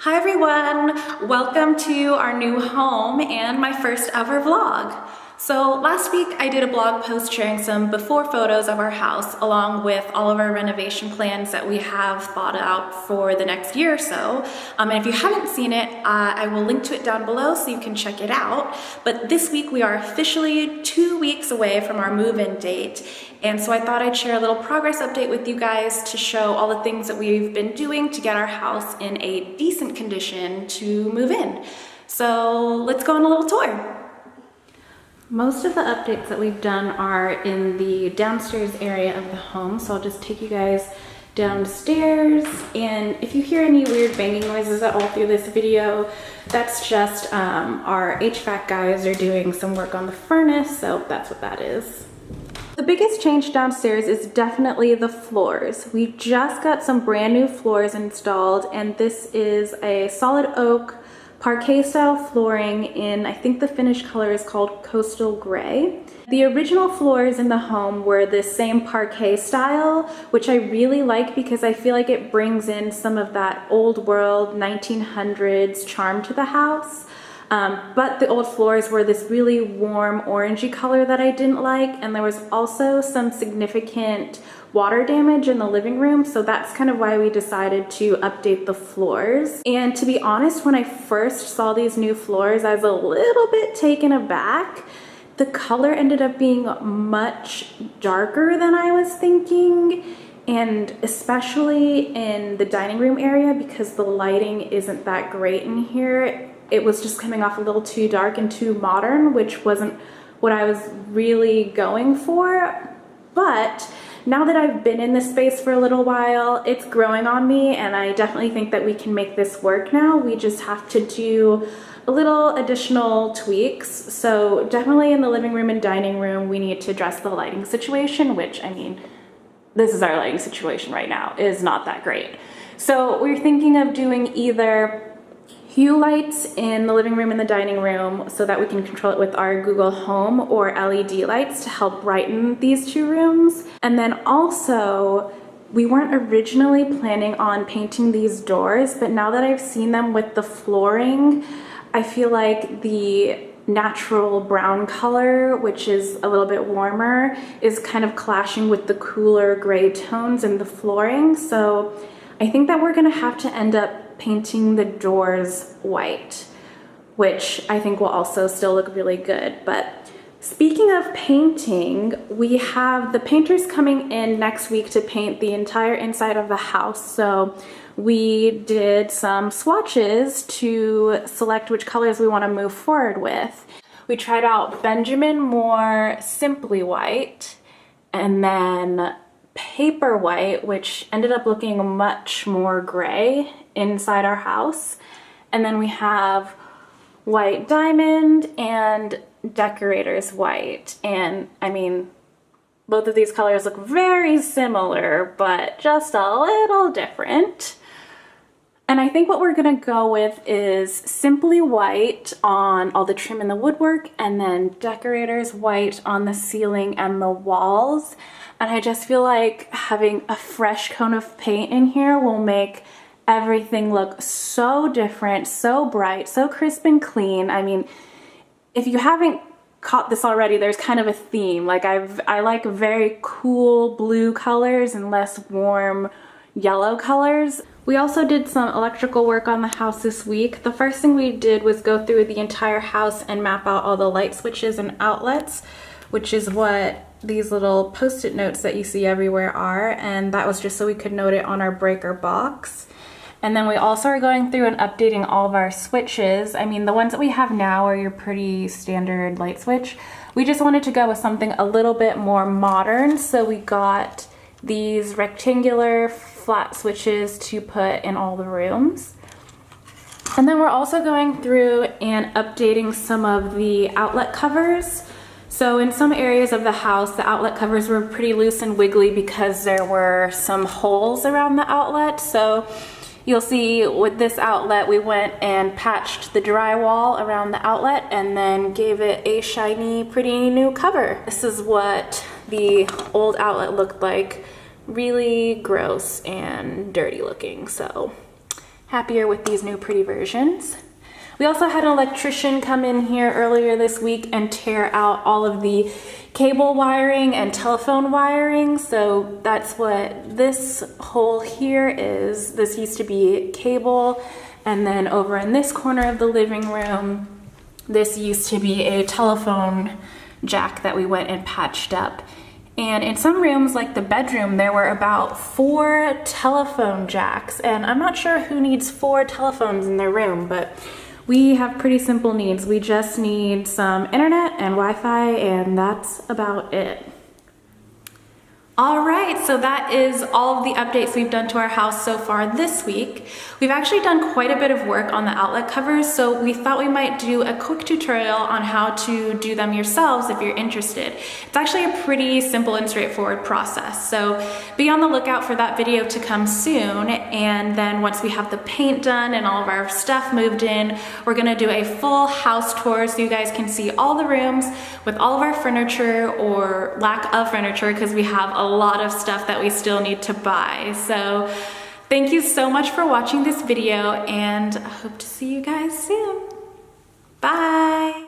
Hi everyone! Welcome to our new home and my first ever vlog. So last week I did a blog post sharing some before photos of our house along with all of our renovation plans that we have thought out for the next year or so. And if you haven't seen it, I will link to it down below so you can check it out. But this week we are officially 2 weeks away from our move-in date. And so I thought I'd share a little progress update with you guys to show all the things that we've been doing to get our house in a decent condition to move in. So let's go on a little tour. Most of the updates that we've done are in the downstairs area of the home, so I'll just take you guys downstairs. And if you hear any weird banging noises at all through this video, that's just our HVAC guys are doing some work on the furnace, so that's what that is. The biggest change downstairs is definitely the floors. We just got some brand new floors installed, and this is a solid oak parquet style flooring in, I think the finish color is called Coastal Gray. The original floors in the home were the same parquet style, which I really like because I feel like it brings in some of that old world 1900s charm to the house. But the old floors were this really warm orangey color that I didn't like, and there was also some significant water damage in the living room, so that's kind of why we decided to update the floors. And to be honest, when I first saw these new floors, I was a little bit taken aback. The color ended up being much darker than I was thinking, and especially in the dining room area because the lighting isn't that great in here. It was just coming off a little too dark and too modern, which wasn't what I was really going for. But now that I've been in this space for a little while, it's growing on me, and I definitely think that we can make this work now. We just have to do a little additional tweaks. So definitely in the living room and dining room, we need to address the lighting situation, which, I mean, this is our lighting situation right now, is not that great. So we're thinking of doing either hue lights in the living room and the dining room so that we can control it with our Google Home, or LED lights to help brighten these two rooms. And then also, we weren't originally planning on painting these doors, but now that I've seen them with the flooring, I feel like the natural brown color, which is a little bit warmer, is kind of clashing with the cooler gray tones in the flooring. So I think that we're gonna have to end up painting the doors white, which I think will also still look really good. But speaking of painting, we have the painters coming in next week to paint the entire inside of the house. So we did some swatches to select which colors we want to move forward with. We tried out Benjamin Moore Simply White, and then Paper White, which ended up looking much more gray inside our house. And then we have White Diamond and Decorator's White. And I mean, both of these colors look very similar, but just a little different. And I think what we're gonna go with is Simply White on all the trim and the woodwork, and then Decorator's White on the ceiling and the walls. And I just feel like having a fresh coat of paint in here will make everything look so different, so bright, so crisp and clean. I mean, if you haven't caught this already, there's kind of a theme. Like I like very cool blue colors and less warm yellow colors. We also did some electrical work on the house this week. The first thing we did was go through the entire house and map out all the light switches and outlets, which is what these little post-it notes that you see everywhere are, and that was just so we could note it on our breaker box. And then we also are going through and updating all of our switches. I mean, the ones that we have now are your pretty standard light switch. We just wanted to go with something a little bit more modern, so we got these rectangular flat switches to put in all the rooms. And then we're also going through and updating some of the outlet covers. So in some areas of the house, the outlet covers were pretty loose and wiggly because there were some holes around the outlet. So you'll see with this outlet, we went and patched the drywall around the outlet and then gave it a shiny, pretty new cover. This is what the old outlet looked like. Really gross and dirty looking. So happier with these new pretty versions. We also had an electrician come in here earlier this week and tear out all of the cable wiring and telephone wiring. So that's what this hole here is. This used to be cable, and then over in this corner of the living room, this used to be a telephone jack that we went and patched up. And in some rooms, like the bedroom, there were about 4 telephone jacks, and I'm not sure who needs 4 telephones in their room, but we have pretty simple needs. We just need some internet and Wi-Fi, and that's about it. All right, so that is all of the updates we've done to our house so far this week. We've actually done quite a bit of work on the outlet covers, so we thought we might do a quick tutorial on how to do them yourselves if you're interested. It's actually a pretty simple and straightforward process, so be on the lookout for that video to come soon. And then once we have the paint done and all of our stuff moved in, we're gonna do a full house tour so you guys can see all the rooms with all of our furniture or lack of furniture, because we have a lot of stuff that we still need to buy. So thank you so much for watching this video, and I hope to see you guys soon. Bye.